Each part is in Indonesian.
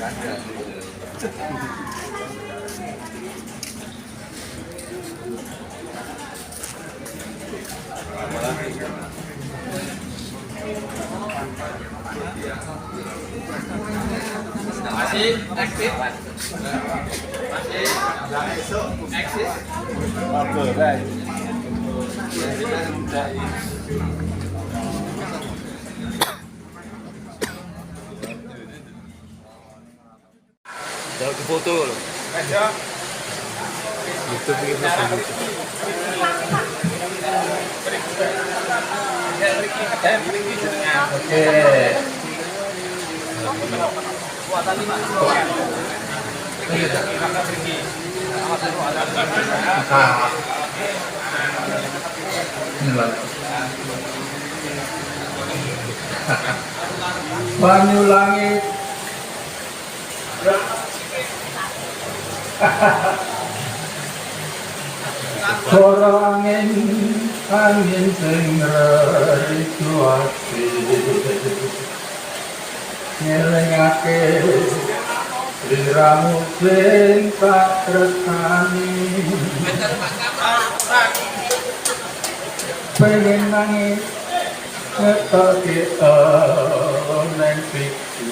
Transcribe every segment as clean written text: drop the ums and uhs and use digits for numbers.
Masih aktif. Masih eksis. Oke, baik. Jauh di foto loh. YouTube ini Oke. Banyu langit. Suara angin, angin sing rariku ati ngelingake liramu sing tak tresnani pengen nangis ngetake neng piku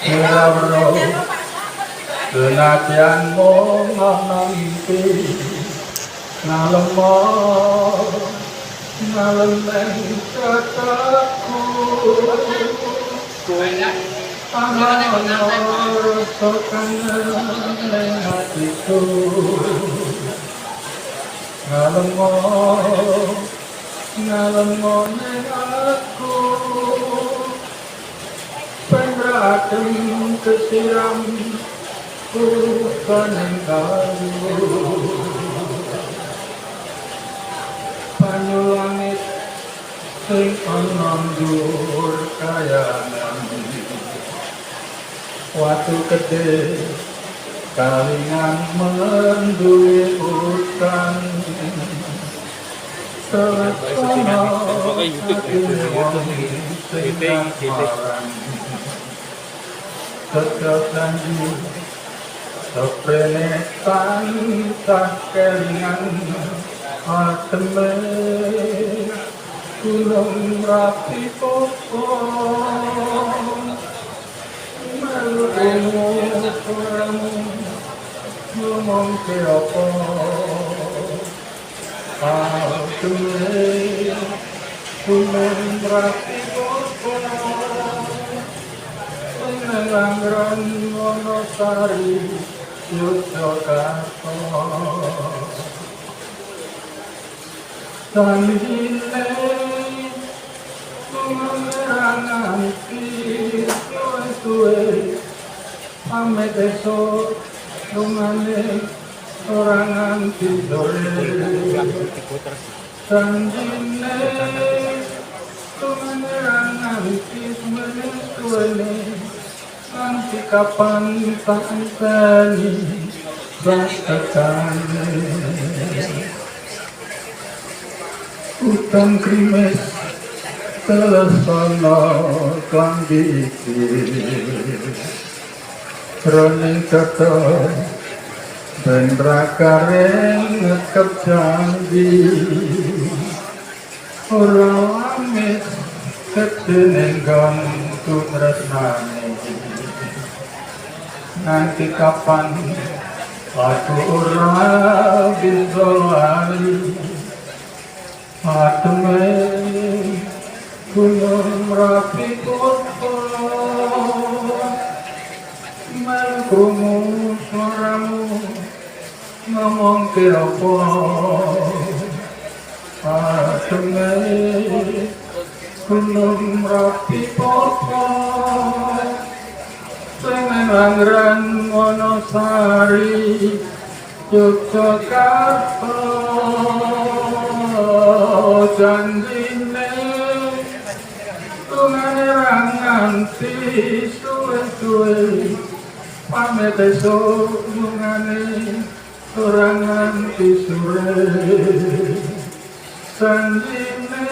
ngelawro Senadyan mung ana mimpi ngalemo ngalem cataku ana rasa kangen ning hatiku ngalemo ning aku pengratem kesiram Kukaning kayu banyu langit sing ana dhuwur kayangan watu gede kalingan menduwe utan tersono Seprene tansah kelingan ateme gunung rapi popo melukmu suaramu ngomong ke apa ateme gunung rapi popo Langran Wonosari Yogyakarta Sandine Mengeranganti Suwe-suwe Pamit esok Rumane Oranganti sore Sandine Mengeranganti Suwe-suwe Nanti kapan tak tani rasakan Hutan krimes telesono klambi iki Roning kata ben rakareng ngekep janji Ora amit kedenenggon tumresnane Nanti kapan aku ora bisa lali ateme gunung rapi kota melkrungu suaramu ngomong ke apa ateme gunung rapi kota Langran Wonosari Yogyakarta janjine tungane ranganti suwe-suwe pamit esuk tungane ranganti sore janjine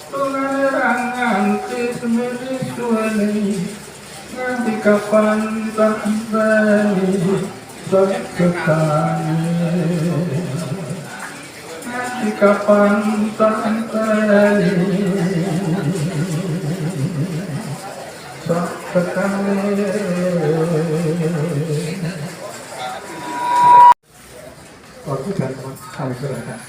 tungane ranganti miris suweni nganti kapan tak bali seketane nganti kapan tak bali seketane. Waktu dan kami serahkan.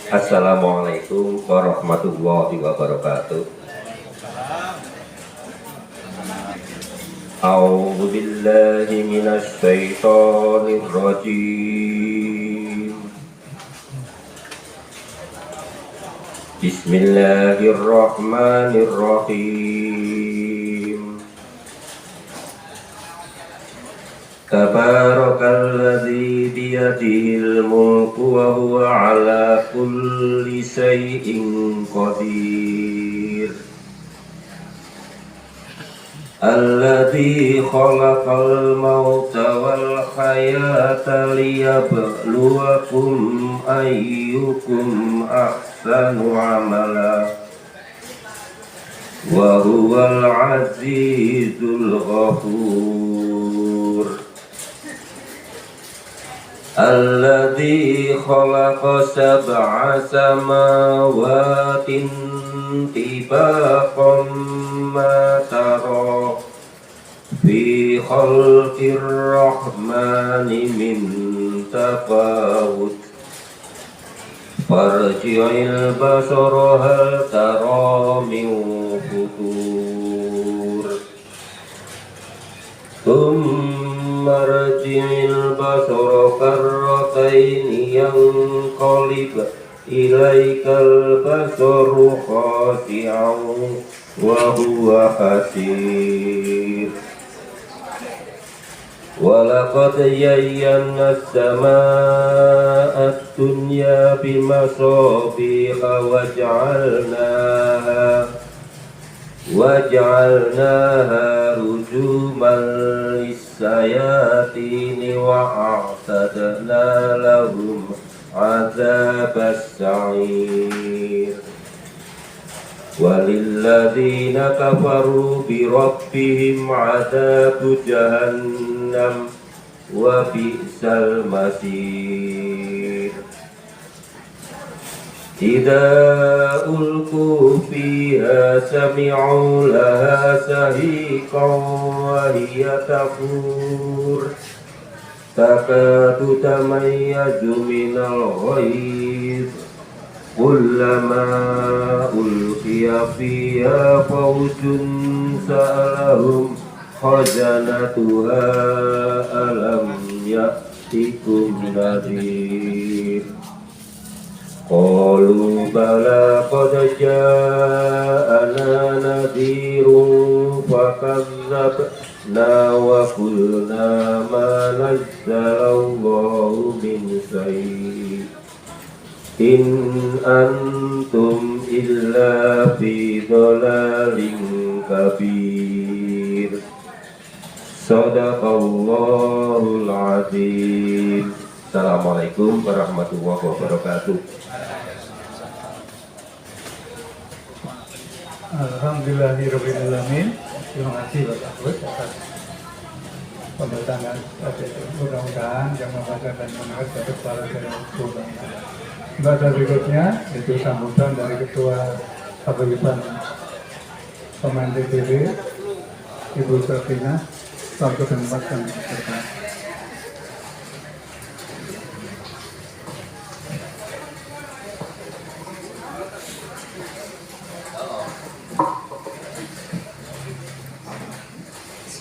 Assalamualaikum warahmatullahi wabarakatuh. A'udzu billahi minasy syaithanir rajim. Bismillahirrahmanirrahim. Tabarakalladzi biyadihil mulku wa huwa ala kulli syai'in qadir. Alladzi khalaqal mauta wal hayata liyabluwakum ayyukum ahsanu amala. Wa huwal azizul ghafur. Alladzi khalaqa sab'a samawati tibaqan ma tara fi khalqir rahmani min tafawut farji'il basara hal tara min futur marji'il basara karrataini yanqalib ilaikal basaru khasi'an wa huwa hasir. Walaqad zayyana as-samaa'a ad-dunya bimasabiha waj'alnaha rujuman lis-sayatini wa a'tadna lahum 'adzabas sa'ir. Walilladzina kafaru bi rabbihim 'adzabu jahannam wa bi'sal masir. Idza ulqu fiha sami'u laha sahiqan wa hiya tafur takadu tamayyazu minal ghayz kullama ulqiya fiha fawjun sa'alahum khazanatuha alam ya'tikum nadhir. Qalu bala qad ja'ana nadhirun fakazzabna wa qulna ma nazzalallahu min syai' in antum illa fi dhalalin kabir. Shadaqallahul azim. Assalamualaikum warahmatullahi wabarakatuh. Alhamdulillahirrahmanirrahim. Terima kasih Bapak Agus atas pembahasan itu. Mudah-mudahan yang membaca dan mendengar dapat pahala dari Allah. Baca berikutnya itu sambutan dari Ketua Paguyuban Pemain TTV Ibu Safina. Selamat menempatkan berkah.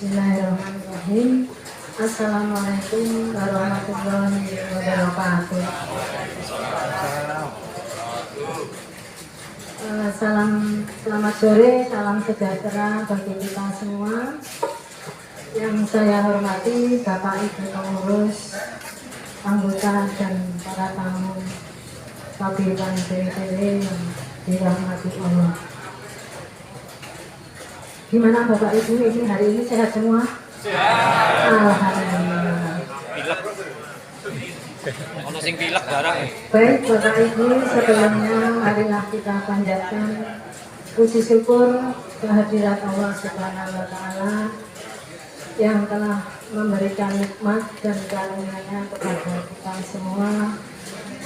Bismillahirrahmanirrahim. Assalamualaikum warahmatullahi wabarakatuh. Selamat sore, salam sejahtera bagi kita semua. Yang saya hormati Bapak Ibu pengurus, anggota dan para tamu Paguyuban TTV yang dirahmati Allah. Gimana Bapak Ibu ini hari ini sehat semua? Alhamdulillah. Pilek. Ono sing pilek barang. Baik Bapak Ibu, sebelumnya marilah kita panjatkan puji syukur kehadirat Allah Subhanahu wa Ta'ala yang telah memberikan nikmat dan karunia-Nya kepada kita semua,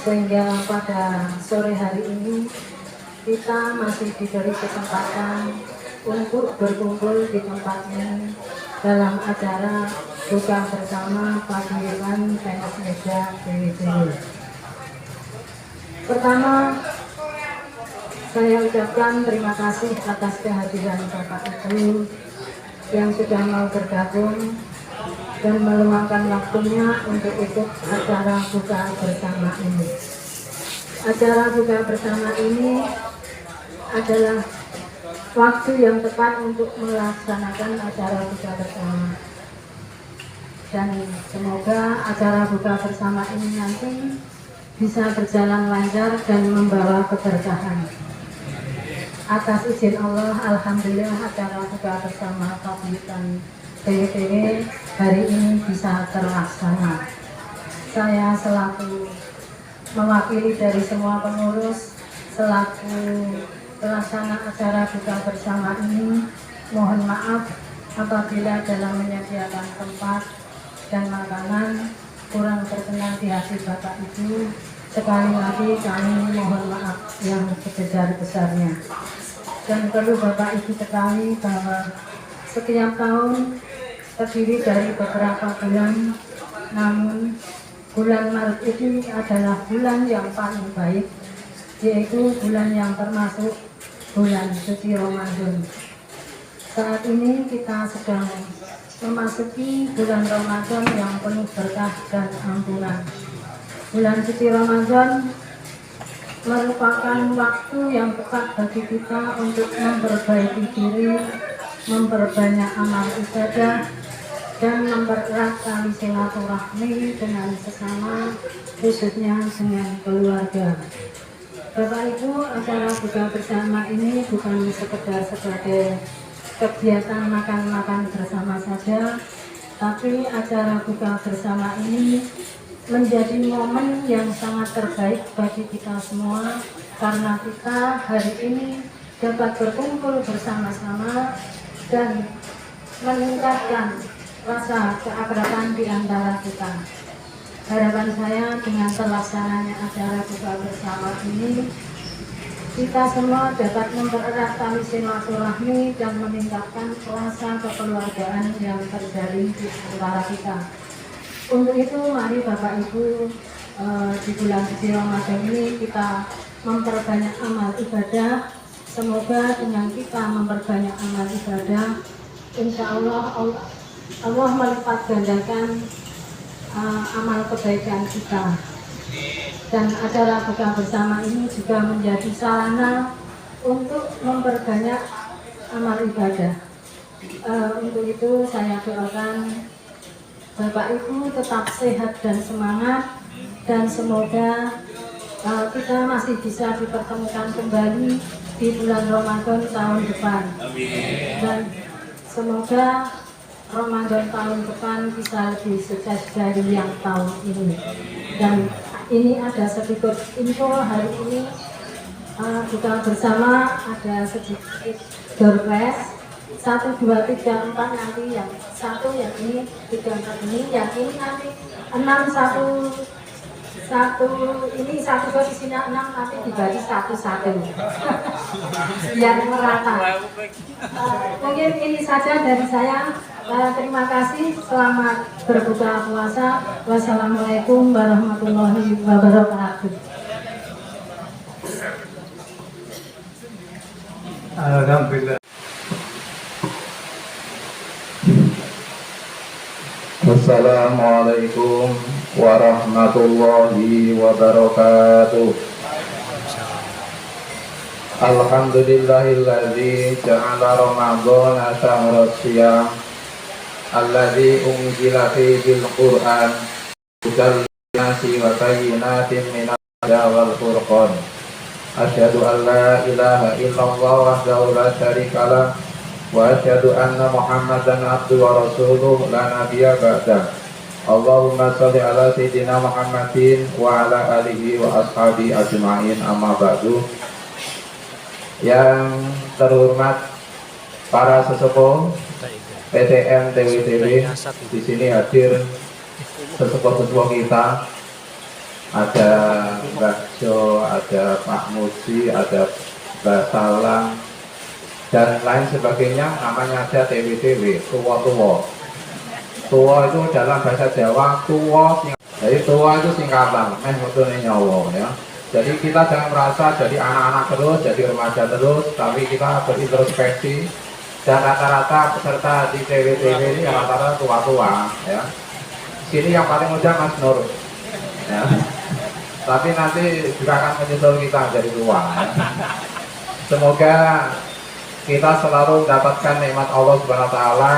sehingga pada sore hari ini kita masih diberi kesempatan untuk berkumpul di tempat ini dalam acara buka bersama paguyuban tenis meja BWDW. Pertama, saya ucapkan terima kasih atas kehadiran Bapak Ibu yang sudah mau bergabung dan meluangkan waktunya untuk ikut acara buka bersama ini. Acara buka bersama ini adalah waktu yang tepat untuk melaksanakan acara buka bersama. Dan semoga acara buka bersama ini nanti bisa berjalan lancar dan membawa keberkahan. Atas izin Allah, alhamdulillah acara buka bersama paguyuban BWDW hari ini bisa terlaksana. Saya selaku mewakili dari semua pengurus selaku pelaksana acara buka bersama ini, mohon maaf apabila dalam menyediakan tempat dan makanan kurang berkenan di hati Bapak Ibu. Sekali lagi kami mohon maaf yang sebesar-besarnya. Dan perlu Bapak Ibu ketahui bahwa setiap tahun terdiri dari beberapa bulan, namun bulan Maret ini adalah bulan yang paling baik, yaitu bulan yang termasuk bulan suci Ramadan. Saat ini kita sedang memasuki bulan Ramadan yang penuh berkah dan ampunan. Bulan suci Ramadan merupakan waktu yang tepat bagi kita untuk memperbaiki diri, memperbanyak amal ibadah, dan mempererat tali silaturahmi dengan sesama, khususnya dengan keluarga. Bapak Ibu, acara buka bersama ini bukan sekedar sebagai kegiatan makan-makan bersama saja, tapi acara buka bersama ini menjadi momen yang sangat terbaik bagi kita semua, karena kita hari ini dapat berkumpul bersama-sama dan meningkatkan rasa keakraban di antara kita. Harapan saya dengan terlaksananya acara buka bersama ini, kita semua dapat mempererat tali silaturahmi dan meningkatkan rasa kekeluargaan yang terjalin di antara kita. Untuk itu mari Bapak Ibu, di bulan suci Ramadan ini kita memperbanyak amal ibadah. Semoga dengan kita memperbanyak amal ibadah, insya Allah Allah melipat gandakan amal kebaikan kita. Dan acara buka bersama ini juga menjadi sarana untuk memperbanyak amal ibadah. Untuk itu saya doakan Bapak Ibu tetap sehat dan semangat, dan semoga kita masih bisa dipertemukan kembali di bulan Ramadan tahun depan. Dan semoga Ramadan tahun depan bisa lebih sukses dari yang tahun ini. Dan ini ada sedikit info hari ini, buka bersama ada sedikit door prize 1, 2, 3, 4 nanti yang satu, yang ini 3, 4 ini, yang ini nanti 6, 1 ini satu posisinya 6 nanti dibagi 1, 1 biar merata. Mungkin ini saja dari saya. Terima kasih, selamat berbuka puasa. Wassalamualaikum warahmatullahi wabarakatuh. Alhamdulillah. Assalamualaikum warahmatullahi wabarakatuh. Alhamdulillahilladzi ja'ala Ramadhana syahra syiyam alladzi unzila fihil Qur'an hudal linnasi wa bayyinatin minal huda wal furqan. Asyhadu an la ilaha illallah wahdahu la syarika lah wa asyhadu anna Muhammadan abduhu wa rasuluh la nabiyya ba'da. Allahumma shalli ala sayyidina Muhammadin wa ala alihi wa ashabi ajma'in, amma ba'du. Yang terhormat para sesepuh PTN TWTW, di sini hadir sesepuh-sesepuh kita, ada Mbak Jo, ada Pak Muji, ada Mbak Salang, dan lain sebagainya. Namanya aja TWTW, tua-tua. Tua itu dalam bahasa Jawa tua, jadi tua itu singkatan, nyawa ya. Jadi kita jangan merasa jadi anak-anak terus, jadi remaja terus, tapi kita berintrospeksi. Dan rata-rata peserta di TWTW ini rata-rata tua-tua ya. Sini yang paling muda Mas Nur ya. Tapi nanti juga akan menyusul kita jadi tua ya. Semoga kita selalu mendapatkan nikmat Allah Subhanahu wa taala,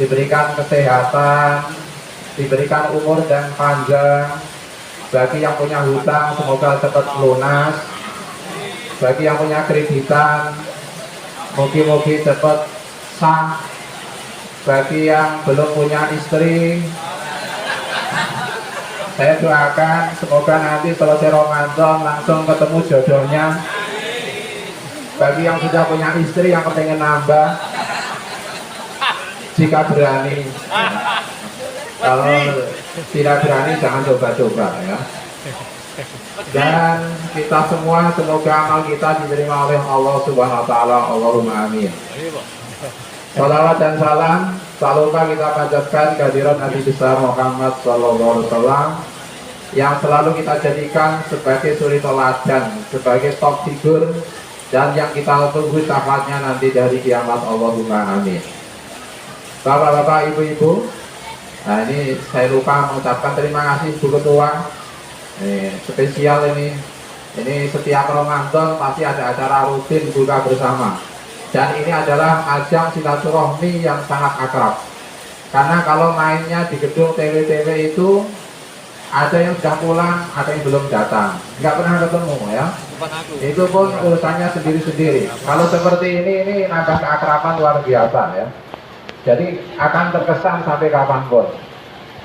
diberikan kesehatan, diberikan umur dan panjang. Bagi yang punya hutang semoga cepat lunas. Bagi yang punya kreditan mungkin cepat sah. Bagi yang belum punya istri, saya doakan semoga nanti selesai Ramadan langsung ketemu jodohnya. Bagi yang sudah punya istri yang kepengen nambah, jika berani. Kalau tidak berani jangan coba-coba ya. Dan kita semua semoga amal kita diterima oleh Allah Subhanahu wa taala. Allahumma amin. Salawat dan salam tak lupa kita panjatkan kehadiran Nabi besar Muhammad sallallahu alaihi wasallam yang selalu kita jadikan sebagai suri teladan, sebagai top figur, dan yang kita tunggu syafaatnya nanti dari kiamat. Allahumma amin. Bapak-bapak, ibu-ibu, nah ini saya lupa mengucapkan terima kasih Bu Ketua. Spesial ini setiap Ramadan pasti ada acara rutin buka bersama, dan ini adalah ajang silaturahmi yang sangat akrab. Karena kalau mainnya di gedung TWTW itu ada yang sudah pulang, ada yang belum datang, nggak pernah ketemu ya. Itu pun urusannya sendiri-sendiri. Kalau seperti ini nambah keakraban luar biasa ya. Jadi akan terkesan sampai kapanpun.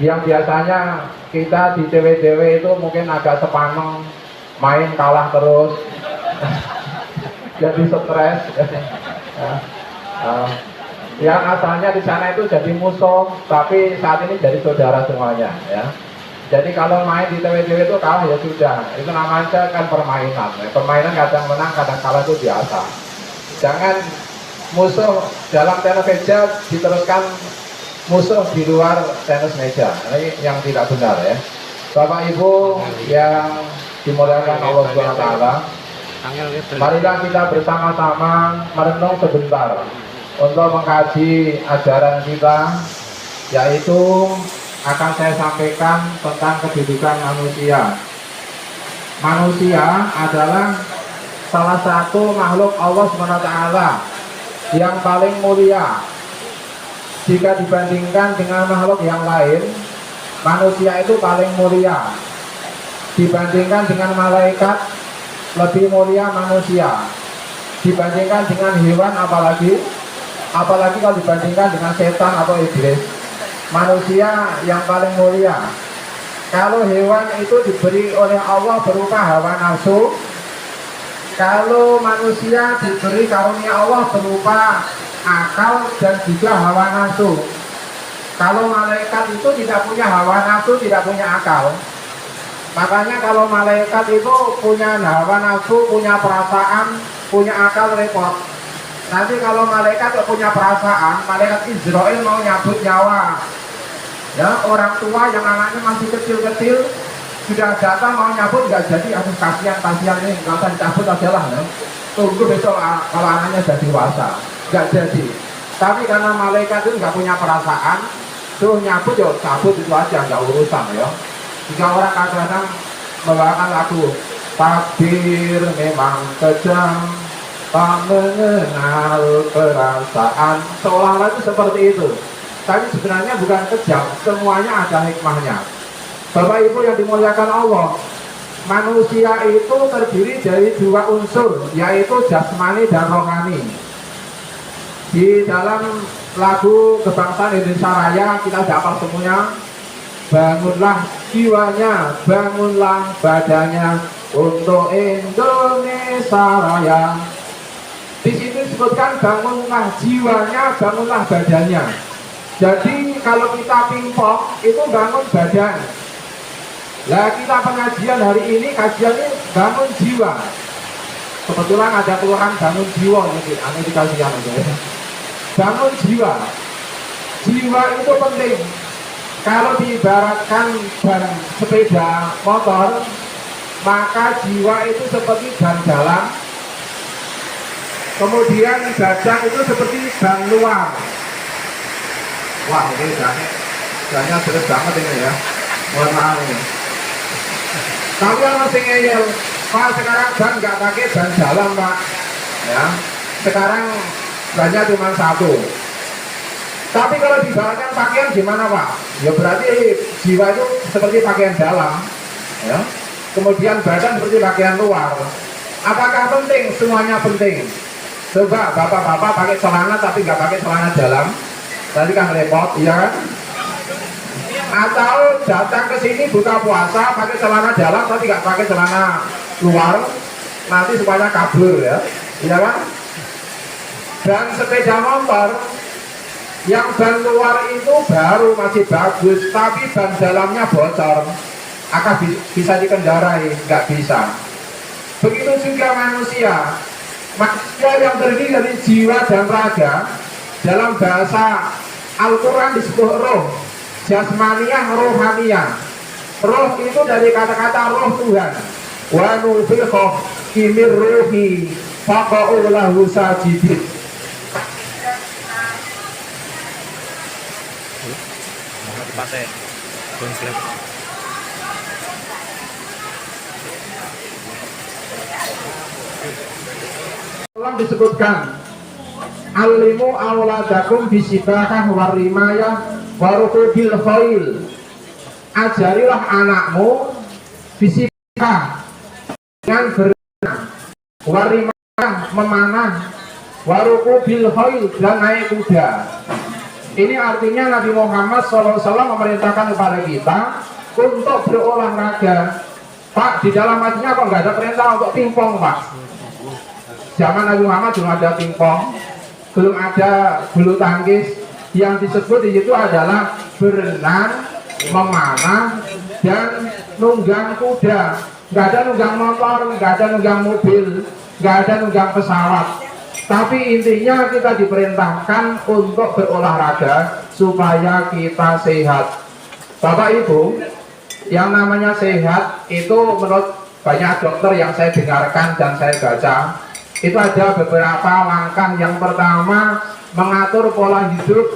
Yang biasanya kita di TWTW itu mungkin agak sepaneng, main kalah terus, jadi stres. Yang asalnya di sana itu jadi musuh, tapi saat ini jadi saudara semuanya ya. Jadi kalau main di TWTW itu kalah ya sudah, itu namanya kan permainan. Permainan kadang menang, kadang kalah itu biasa. Jangan musuh dalam tenis meja diteruskan musuh di luar tenis meja. Ini yang tidak benar ya. Bapak Ibu yang dimuliakan Allah Subhanahu wa taala, marilah kita bersama-sama merenung sebentar untuk mengkaji ajaran kita, yaitu akan saya sampaikan tentang kedudukan manusia. Manusia adalah salah satu makhluk Allah Subhanahu wa taala yang paling mulia. Jika dibandingkan dengan makhluk yang lain, manusia itu paling mulia. Dibandingkan dengan malaikat, lebih mulia manusia. Dibandingkan dengan hewan, apalagi kalau dibandingkan dengan setan atau iblis, manusia yang paling mulia. Kalau hewan itu diberi oleh Allah berupa hawa nafsu, kalau manusia diberi karunia Allah berupa akal dan juga hawa nafsu. Kalau malaikat itu tidak punya hawa nafsu, tidak punya akal. Makanya kalau malaikat itu punya hawa nafsu, punya perasaan, punya akal, repot. Nanti kalau malaikat punya perasaan, malaikat Israel mau nyabut nyawa ya, orang tua yang anaknya masih kecil-kecil sudah datang mau nyabut, nggak jadi. Aduh, kasihan ini, nggak usah dicabut aja lah ya. Tunggu besok kalau anaknya sudah dewasa, nggak jadi. Tapi karena malaikat itu nggak punya perasaan, suruh nyabut ya cabut itu aja, nggak urusan ya. Jika orang kadang-kadang membawakan lagu takdir memang kejam, tak mengenal perasaan, seolah-olah itu seperti itu. Tapi sebenarnya bukan kejam, semuanya ada hikmahnya. Bapak Ibu yang dimuliakan Allah, manusia itu terdiri dari dua unsur, yaitu jasmani dan rohani. Di dalam lagu kebangsaan Indonesia Raya kita udah hafal semuanya. Bangunlah jiwanya, bangunlah badannya untuk Indonesia Raya. Di situ disebutkan bangunlah jiwanya, bangunlah badannya. Jadi kalau kita pingpong itu bangun badan. Nah kita pengajian hari ini kajiannya bangun jiwa. Kebetulan ada kelurahan bangun jiwa mungkin, aneh dikasihkan aja. Bangun jiwa. Jiwa itu penting. Kalau diibaratkan ban sepeda motor, maka jiwa itu seperti ban dalam. Kemudian badan itu seperti ban luar. Wah ini bannya terus banget ini ya. Mohon maaf ini. Kalian masih ngeyel, Pak sekarang ban nggak pakai ban dalam Pak. Ya, sekarang bannya cuma satu. Tapi kalau dibawakan pakaian gimana Pak? Ya berarti jiwa itu seperti pakaian dalam, ya. Kemudian badan seperti pakaian luar. Apakah penting? Semuanya penting. Coba bapak-bapak pakai celana tapi nggak pakai celana dalam, nanti kan repot, iya kan? Atau datang ke sini buka puasa pakai celana dalam tapi nggak pakai celana luar, nanti semuanya kabur ya, iya kan? Dan sepeda motor yang ban luar itu baru masih bagus, tapi ban dalamnya bocor, akan bisa dikendarai, nggak bisa. Begitu juga manusia yang terdiri dari jiwa dan raga. Dalam bahasa Al-Quran disebut roh, jasmaniyah, rohaniyah. Roh itu dari kata-kata roh Tuhan. Wa nufikha kimir ruhi faqa'u lahu sajidin. Pakai konslet. Dalam disebutkan alimu awladakum bisibakah warimayah warukubil khail. Ajarilah anakmu bisibakah dengan berenang, warimah memanah, warukubil khail dan naik kuda. Ini artinya Nabi Muhammad SAW memerintahkan kepada kita untuk berolahraga. Pak, di dalam hadisnya kok nggak ada perintah untuk pingpong Pak? Zaman Nabi Muhammad belum ada pingpong, belum ada bulu tangkis. Yang disebut di situ adalah berenang, memanah, dan nunggang kuda. Nggak ada nunggang motor, nggak ada nunggang mobil, nggak ada nunggang pesawat. Tapi intinya kita diperintahkan untuk berolahraga supaya kita sehat. Bapak Ibu, yang namanya sehat itu menurut banyak dokter yang saya dengarkan dan saya baca, itu ada beberapa langkah. Yang pertama, mengatur pola hidup.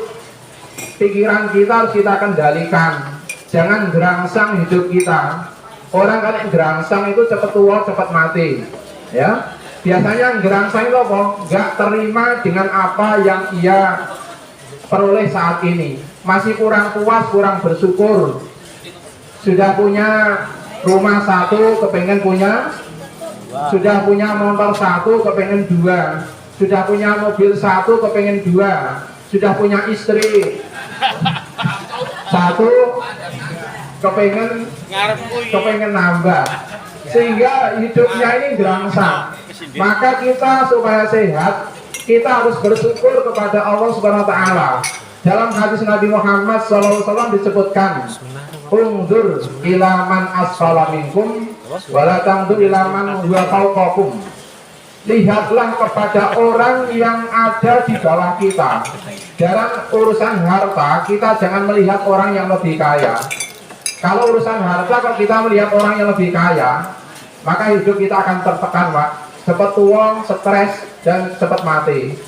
Pikiran kita harus kita kendalikan. Jangan gerangsang hidup kita. Orang kan yang gerangsang itu cepat tua, cepat mati. Ya. Biasanya gerangsang itu apa? Nggak terima dengan apa yang ia peroleh saat ini. Masih kurang puas, kurang bersyukur. Sudah punya rumah satu, kepengen punya. Sudah punya motor satu, kepengen dua. Sudah punya mobil satu, kepengen dua. Sudah punya istri satu, kepengen nambah. Sehingga hidupnya ini gerangsang. Maka kita supaya sehat, kita harus bersyukur kepada Allah Subhanahu wa Ta'ala. Dalam hadis Nabi Muhammad SAW disebutkan, "Unzur ila man asfala minkum wa la tanzur ila man huwa fawqakum." Lihatlah kepada orang yang ada di bawah kita. Dalam urusan harta, kita jangan melihat orang yang lebih kaya. Kalau urusan harta, kalau kita melihat orang yang lebih kaya, maka hidup kita akan tertekan, Pak. Cepat tua, stres, dan cepat mati.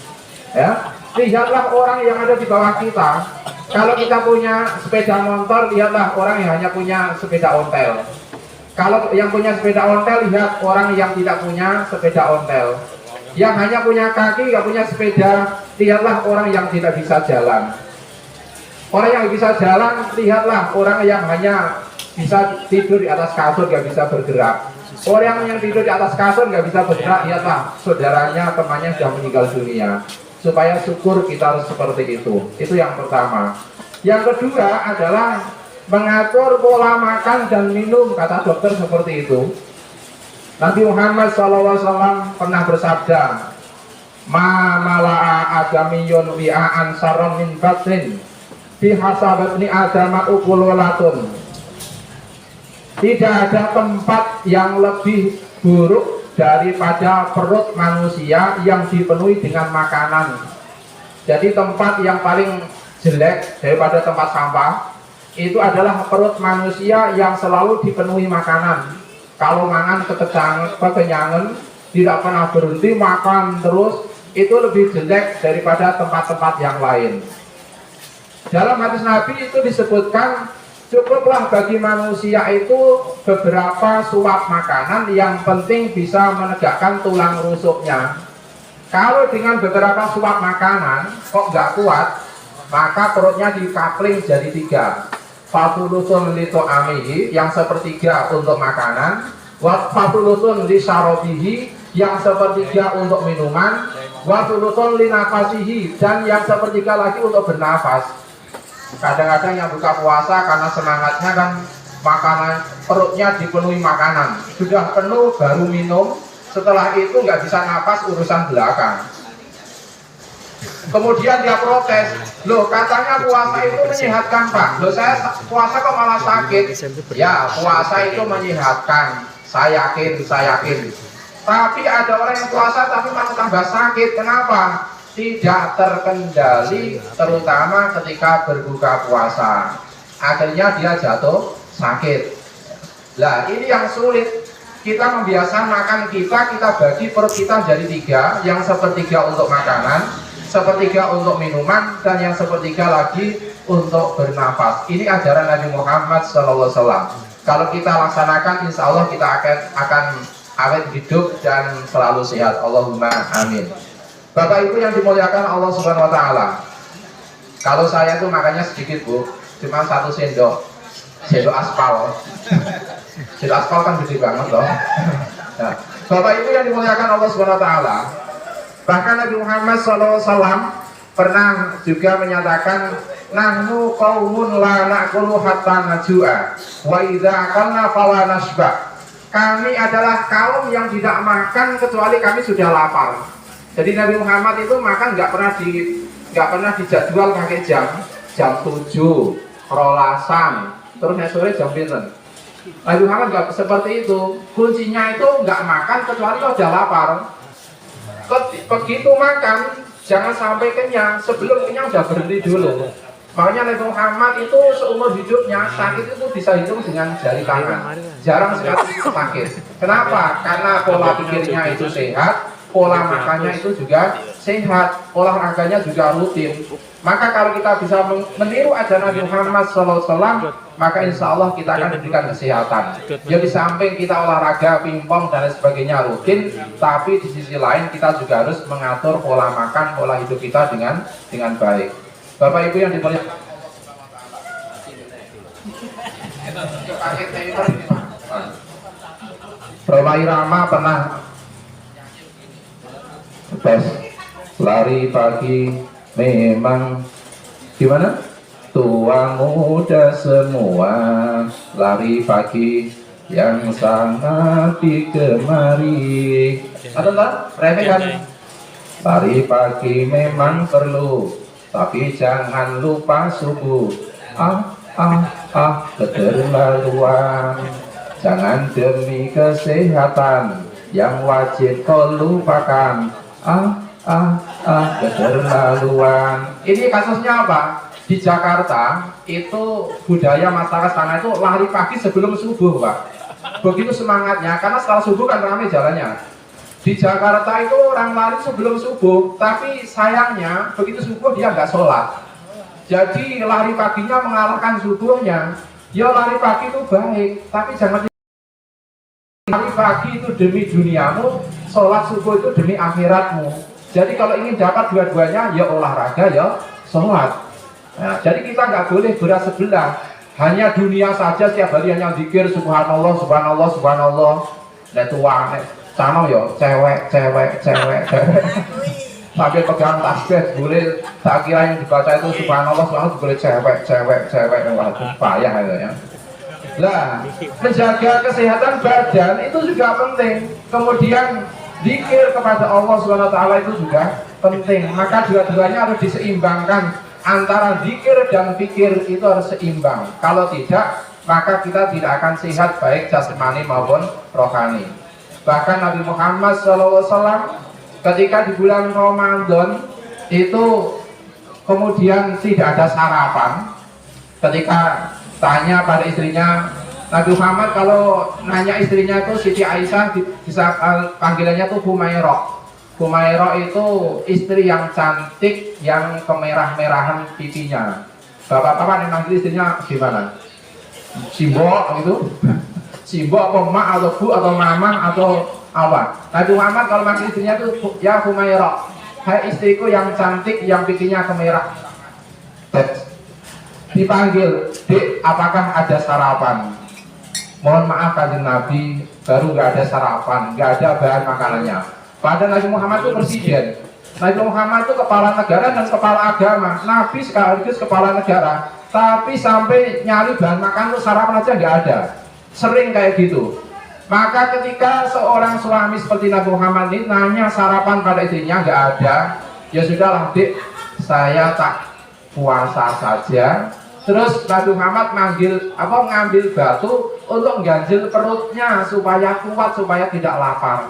Ya, lihatlah orang yang ada di bawah kita. Kalau kita punya sepeda motor, lihatlah orang yang hanya punya sepeda ontel. Kalau yang punya sepeda ontel, lihat orang yang tidak punya sepeda ontel. Yang hanya punya kaki, nggak punya sepeda, lihatlah orang yang tidak bisa jalan. Orang yang bisa jalan, lihatlah orang yang hanya bisa tidur di atas kasur, nggak bisa bergerak. Orang yang tidur di atas kasur nggak bisa bergerak, lihatlah saudaranya, temannya sudah meninggal dunia. supaya syukur kita harus seperti itu. Itu yang pertama. Yang kedua adalah mengatur pola makan dan minum, kata dokter seperti itu. Nabi Muhammad SAW pernah bersabda, ma mala'a adamiyun wi'a'an saron min batin bihasabatni adama ukululatun. Tidak ada tempat yang lebih buruk daripada perut manusia yang dipenuhi dengan makanan. Jadi tempat yang paling jelek daripada tempat sampah itu adalah perut manusia yang selalu dipenuhi makanan. Kalau mangan kekenyangan, tidak pernah berhenti makan terus, itu lebih jelek daripada tempat-tempat yang lain. Dalam hadis Nabi itu disebutkan, cukuplah bagi manusia itu beberapa suap makanan yang penting bisa menegakkan tulang rusuknya. Kalau dengan beberapa suap makanan kok nggak kuat, maka perutnya dikapling jadi 3. Fatulusun lito amihi, yang sepertiga untuk makanan, fatulusun li sarobihi, yang sepertiga untuk minuman, watulusun li nafasihi, dan yang sepertiga lagi untuk bernafas. Kadang-kadang yang buka puasa karena semangatnya kan makanan, perutnya dipenuhi makanan, sudah penuh baru minum, setelah itu nggak bisa nafas, urusan belakang. Kemudian dia protes, loh katanya puasa itu menyehatkan Pak, loh saya puasa kok malah sakit. Ya, puasa itu menyehatkan, saya yakin. Tapi ada orang yang puasa tapi malah tambah sakit, kenapa? Tidak terkendali, terutama ketika berbuka puasa. Akhirnya dia jatuh sakit. Nah ini yang sulit. Kita membiasakan makan kita bagi perut kita jadi 3, yang sepertiga untuk makanan, sepertiga untuk minuman, dan yang sepertiga lagi untuk bernafas. Ini ajaran Nabi Muhammad SAW. Kalau kita laksanakan, insya Allah kita akan awet hidup dan selalu sehat. Allahumma amin. Bapak Ibu yang dimuliakan Allah Subhanahu Wa Taala. Kalau saya tuh makannya sedikit Bu, cuma 1 sendok aspal. Sendok aspal kan gede banget loh. Nah, Bapak Ibu yang dimuliakan Allah Subhanahu Wa Taala. Bahkan Nabi Muhammad SAW pernah juga menyatakan, nahnu qaumun la na'kulu hatta najua wa idza akalna fala nasba. Kami adalah kaum yang tidak makan kecuali kami sudah lapar. Jadi Nabi Muhammad itu makan nggak pernah dijadwal pakai jam 7, rolasan, terus sore jam pinten. Nabi Muhammad nggak seperti itu. Kuncinya itu nggak makan kecuali kalau sudah lapar. Begitu makan, jangan sampai kenyang. Sebelum kenyang udah berhenti dulu. Makanya Nabi Muhammad itu seumur hidupnya sakit itu bisa hitung dengan jari tangan. Jarang sekali sakit. Kenapa? Karena pola pikirnya itu sehat, pola makannya itu juga sehat, olahraganya juga rutin. Maka kalau kita bisa meniru ajaran Nabi Muhammad SAW, maka insya Allah kita akan diberikan kesehatan. Ya di samping kita olahraga, pingpong dan lain sebagainya rutin, tapi di sisi lain kita juga harus mengatur pola makan, pola hidup kita dengan baik. Bapak Ibu yang dimuliakan, Roma Irama pernah tes lari pagi, memang gimana? Tua muda semua lari pagi yang sangat digemari. Ada tak? Remeh kan? Lari pagi memang perlu, tapi jangan lupa subuh. Keterlaluan. Jangan demi kesehatan yang wajib kau lupakan. Keterlaluan. Ini kasusnya apa? Di Jakarta itu budaya masyarakat sana itu lari pagi sebelum subuh Pak. Begitu semangatnya, karena setelah subuh kan ramai jalannya. Di Jakarta itu orang lari sebelum subuh, tapi sayangnya begitu subuh dia nggak sholat. Jadi lari paginya mengalahkan subuhnya. Ya lari pagi itu baik, tapi jangan lari pagi itu demi duniamu, sholat subuh itu demi akhiratmu. Jadi kalau ingin dapat dua-duanya, ya olahraga, ya sholat. Nah, jadi kita nggak boleh berat sebelah. Hanya dunia saja setiap hari hanya zikir subhanallah, subhanallah, subhanallah. Nah tua, sana yo cewek. sambil pegang tasbih boleh, tak kira yang dibaca itu subhanallah subhanallah boleh cewek yang payah itu ya. Lah, menjaga kesehatan badan itu juga penting. Kemudian zikir kepada Allah Subhanahu wa taala itu juga penting. Maka dua-duanya harus diseimbangkan. Antara zikir dan pikir itu harus seimbang. Kalau tidak, maka kita tidak akan sehat baik jasmani maupun rohani. Bahkan Nabi Muhammad SAW ketika di bulan Ramadan itu kemudian tidak ada sarapan. Ketika tanya pada istrinya, Nabi Muhammad kalau nanya istrinya itu Siti Aisyah, bisa panggilannya tuh Humairah. Humairah itu istri yang cantik, yang kemerah-merahan pipinya. Bapak-bapak yang manggil istrinya gimana? Simbo itu? Simbo apa mak atau bu atau mama atau apa? Nabi Muhammad kalau manggil istrinya itu ya Humairah, hai istriku yang cantik, yang pipinya kemerah. Dipanggil, Dek, apakah ada sarapan? Mohon maaf kanjeng Nabi, baru nggak ada sarapan, nggak ada bahan makanannya. Padahal Nabi Muhammad itu presiden, Nabi Muhammad itu kepala negara dan kepala agama, Nabi sekaligus kepala negara, tapi sampai nyari bahan makan untuk sarapan aja nggak ada. Sering kayak gitu. Maka ketika seorang suami seperti Nabi Muhammad ini nanya sarapan pada istrinya nggak ada, ya sudahlah Dek, saya tak puasa saja. Terus Nabi Muhammad ngambil batu untuk ganjil perutnya supaya kuat, supaya tidak lapar.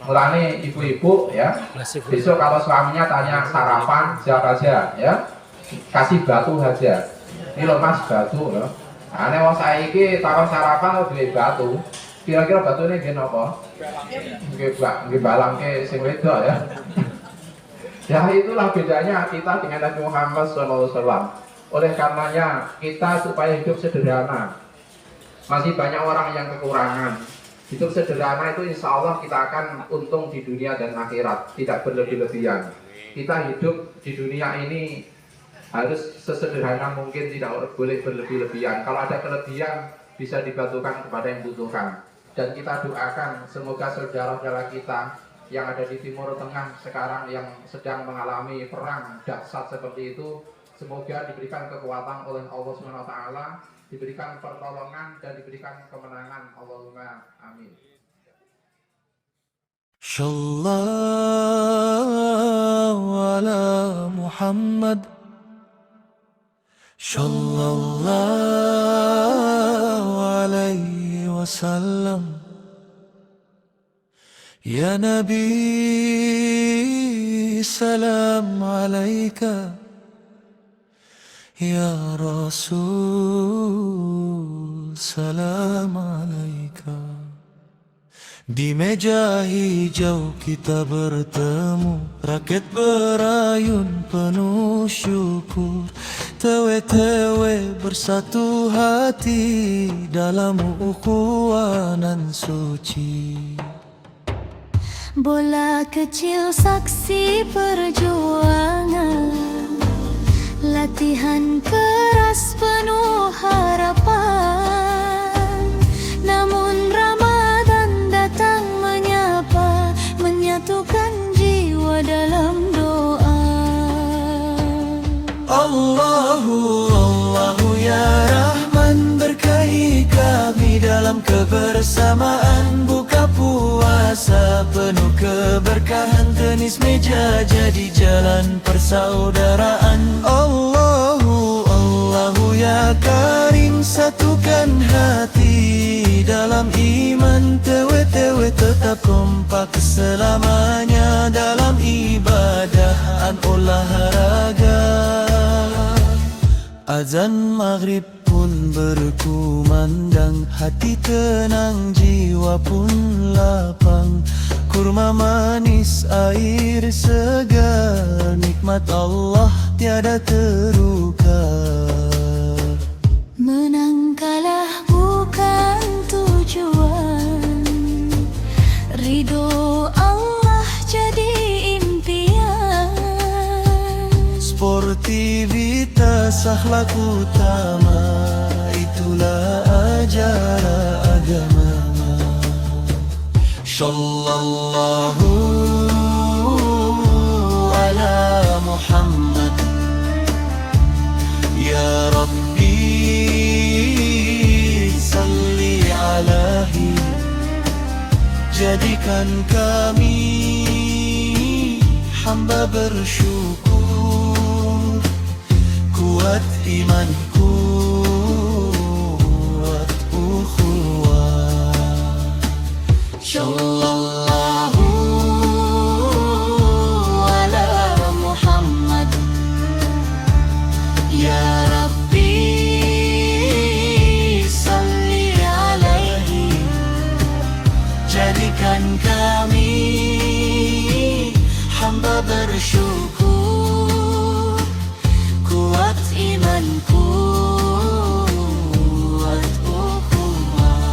Mulane ibu-ibu ya, besok kalau suaminya tanya sarapan siapa aja ya, kasih batu saja. Ini loh mas batu loh. Ane wong saiki takon sarapan duwe batu. Kira-kira batu ini gini apa? Nggih balangke sing wedok ya. Ya itulah bedanya kita dengan Nabi Muhammad SAW. Oleh karenanya kita supaya hidup sederhana. Masih banyak orang yang kekurangan. Hidup sederhana itu insya Allah kita akan untung di dunia dan akhirat. Tidak berlebih-lebihan. Kita hidup di dunia ini harus sesederhana mungkin, tidak boleh berlebih-lebihan. Kalau ada kelebihan bisa dibantukan kepada yang butuhkan. Dan kita doakan semoga saudara-saudara kita yang ada di Timur Tengah sekarang yang sedang mengalami perang dahsyat seperti itu, semoga diberikan kekuatan oleh Allah Subhanahu wa taala, diberikan pertolongan dan diberikan kemenangan. Allahumma amin. Shallallahu ala Muhammad, Shallallahu alaihi wasallam. Ya Nabi, salam alaika. Ya Rasul, salam alaika. Di meja hijau kita bertemu, rakyat berayun penuh syukur. Tewe-tewe bersatu hati dalam ukhuwah nan suci. Bola kecil saksi perjuangan, latihan keras penuh harapan. Namun Ramadan datang menyapa, menyatukan jiwa dalam doa. Allahu ya Rahman, berkahi kami dalam kebersamaan. Buka puasa penuh keberkahan, tenis meja jadi jalan persaudaraan. Allahu ya Karim, satukan hati dalam iman. Tewe-tewe tetap kompak selamanya dalam ibadah dan olahraga. Azan maghrib pun berkumandang, hati tenang, jiwa pun lapang. Kurma manis, air segar, nikmat Allah tiada terukar. Menang kalah bukan tujuan, ridho Allah jadi impian. Sportivitas akhlak utama, itulah ajaran agama. Shallallahu Ya Rabbi salli alaihi, jadikan kami hamba bersyukur, kuat imanku, kuat ukhuwah. Sallallahu ala Muhammad, ya Rabbi salli alaihi, jadikan kami hamba bersyukur, kuat imanku, kuat ukhuwah.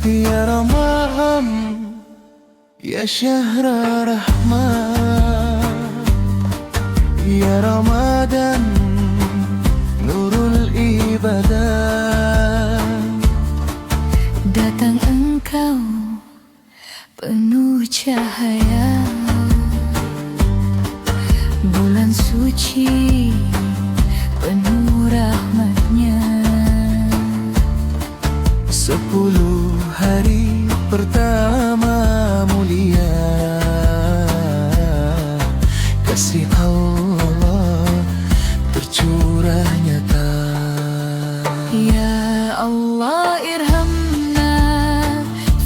Ya Ramadan, ya Syahra Rahmat, ya Ramadan, Nurul Ibadah. Datang engkau penuh cahaya, bulan suci penuh rahmatnya. 10 hari pertama mulia, kasih Allah tercurah nyata. Ya Allah irhamna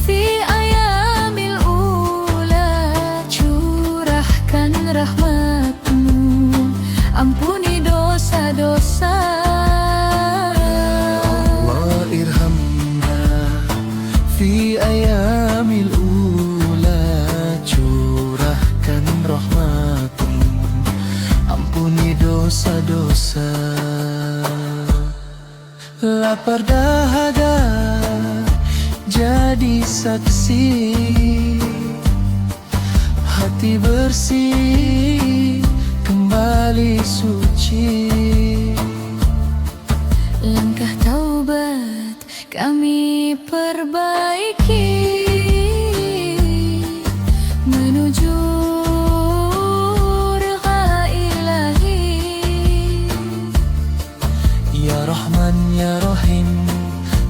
fi ayamil ula, curahkan rahmatmu, ampuni dosa-dosa. Allah irhamna fi ayamil ula, curahkan rahmatmu, ampuni dosa-dosa. Lapar dahaga jadi saksi, hati bersih kembali suci. Langkah taubat kami perbaiki, menuju ridha ilahi. Ya Rahman ya Rahim,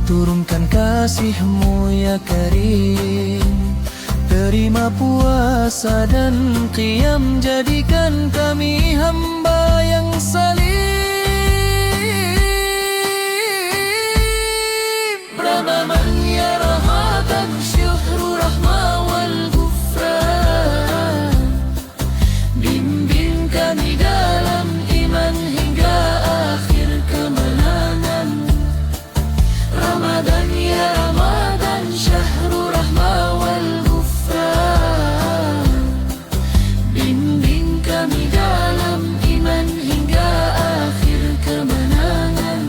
turunkan kasih-Mu ya Karim. Terima puasa dan qiyam, jadikan kami hamba yang salim. Ramadan ya Ramadan, syahru rahmah wal ghufran. Bimbing kami dalam iman hingga akhir kemenangan. Ramadan ya Ramadan, syahru rahmah wal ghufran. Bimbing kami dalam iman hingga akhir kemenangan.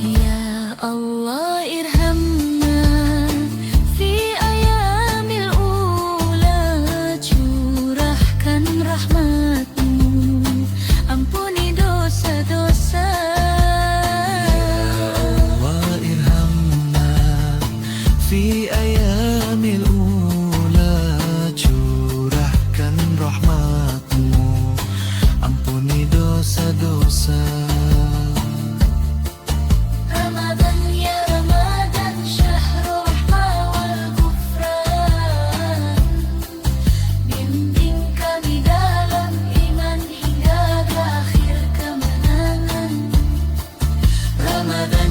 Ya Allah irhamna fi ayamil ula, curahkan rahmatmu, ampuni dosa-dosa.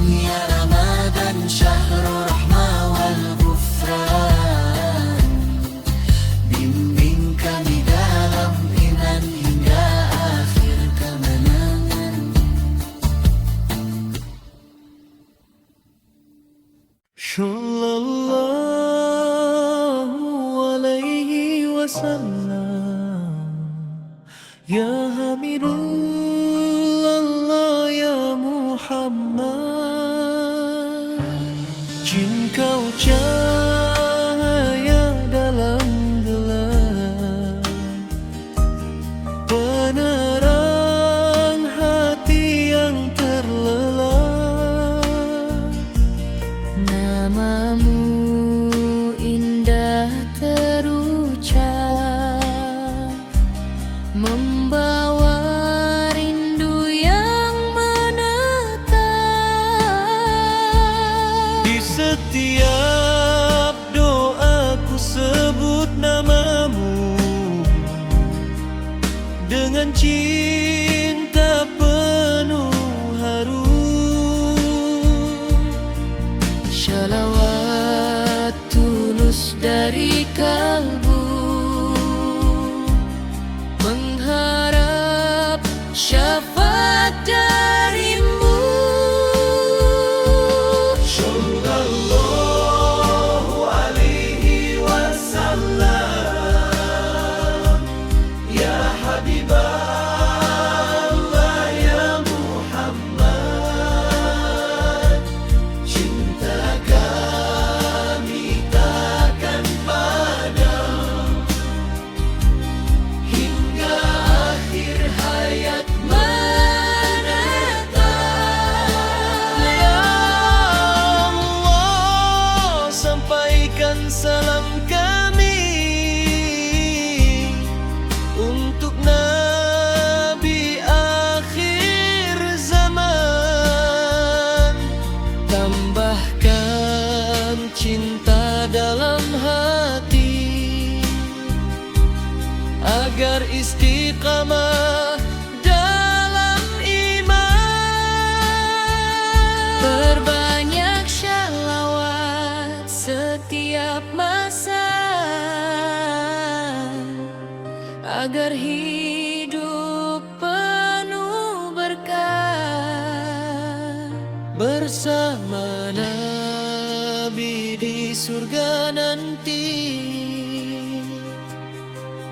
Ya Ramadan syahrul rahmah wal ghufran, bimbing kami dalam iman hingga akhir kemenangan. Sallallahu alaihi wasallam, ya Habibullah ya Muhammad, jin kau cahaya dalam gelap, penerang hati yang terlelap. Namamu indah terucap, membawa rindu yang menetap. Di setiap doaku sebut namamu, dengan cinta penuh haru. Shalawat tulus dari kalbu, mengharap syafaat darimu. Sallallahu alaihi wasallam, ya Habiballah ya Muhammad, cinta kami takkan padam hingga akhir hayat menetap. Ya Allah, sampaikan salam kami untuk Nabi akhir zaman. Tambahkan cinta dalam hati, agar istiqamah dalam iman. perbanyak shalawat setiap masa, agar hidup penuh berkah. Bersama Nabi di surga nanti,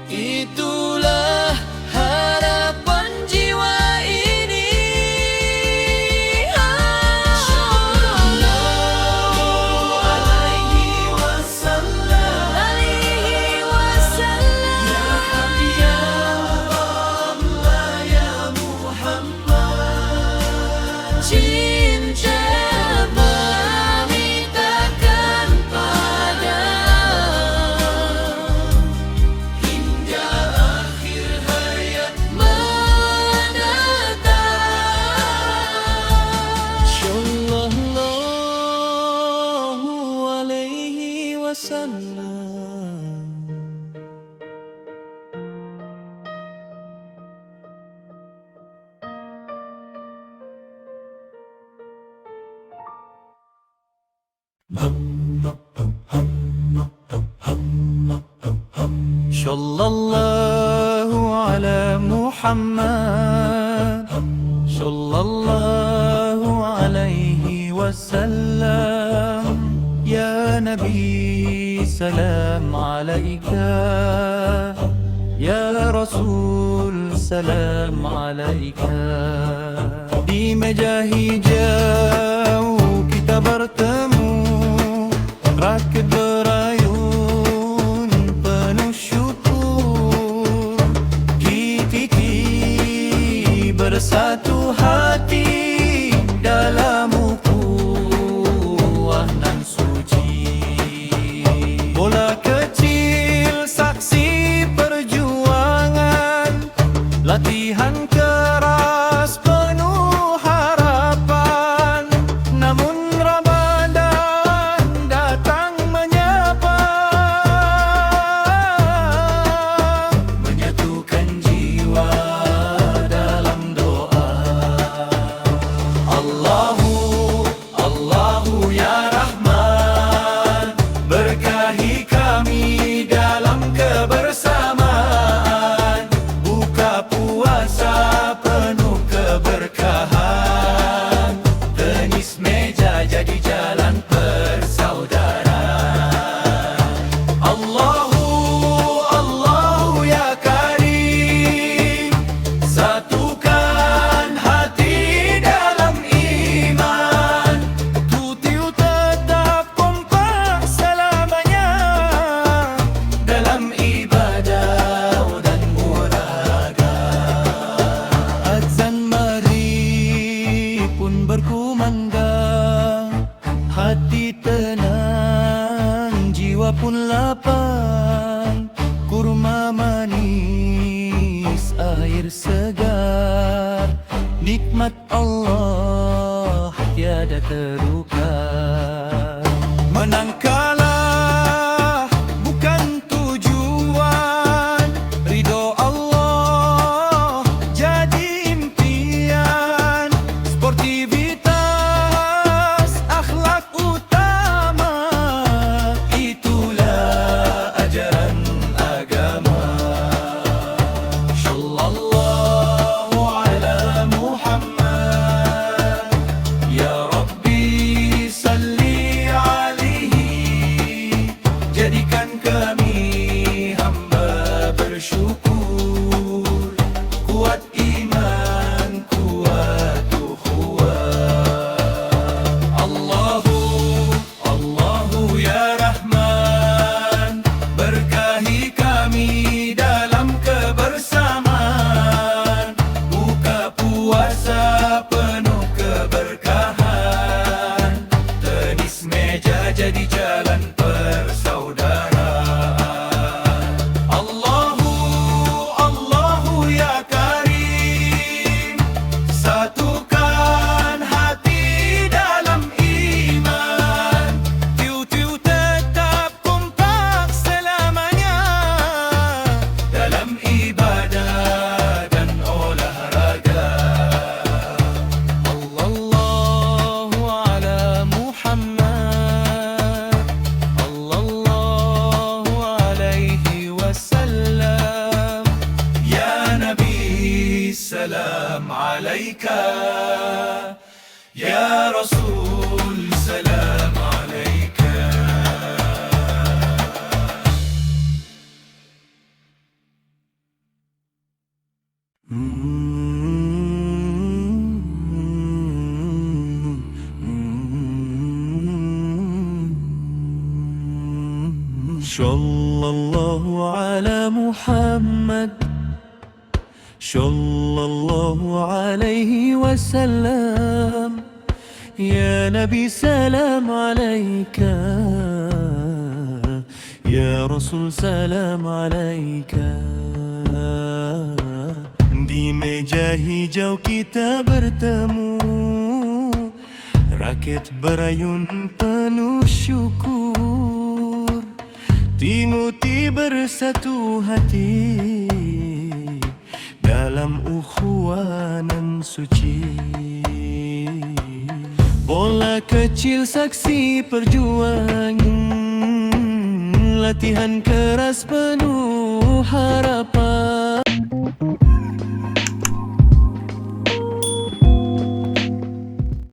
itulah harapan jiwa ini. Sallallahu alaihi wasallam, ya Habibullah ya Muhammad, Cinta kami takkan padam hingga akhir hayat menetap. Sallallahu alaihi wasallam. Sallallahu ala Muhammad, sallallahu alaihi wasallam, ya Nabi salam alaika, ya Rasul salam alaika. Di meja hijau kita bertemu, rakit berayun penuh syukur, kita bersatu hati dalam ukhuwah nan suci. Bola kecil saksi perjuangan, latihan keras penuh harapan. jadi jalan persaudaraan. Allahu, Allahu ya Karim, satukan hati dalam iman, tutiu tetap kompak selamanya dalam ibadah dan olahraga. Azan maghrib pun berkumandang, hati tenang, jiwa pun lapang, kurma manis, air segar, nikmat Allah tiada terukar. Menang kalah bukan tujuan, ridho Allah jadi impian, sportivitas akhlak utama, itulah ajaran agama. Sallallahu ala Muhammad, ya Rabbi salli alaihi, jadikan kami hamba bersyukur, kuat iman, kuat ukhuwah. Allahu, Allahu ya Rahman, berkahi kami dalam kebersamaan, buka puasa penuh keberkahan, tenis meja jadi jalan persaudaraan. Allahu, Allahu ya Karim, satukan hati dalam iman, tiu-tiu tetap kompak selamanya dalam ibadah dan olahraga. Allahu ala Muhammad, Allahu alaihi wasallam, ya Nabi salam alaika, ya Rasul salam alaika. Sallallahu ala Muhammad, sallallahu alaihi wasallam, ya Nabi salam alaika, ya Rasul salam alaika. Di meja hijau kita bertemu, rakyat berayun penuh syukur, Timoti bersatu hati dalam ukhuwanan suci. Bola kecil saksi perjuangan, latihan keras penuh harapan,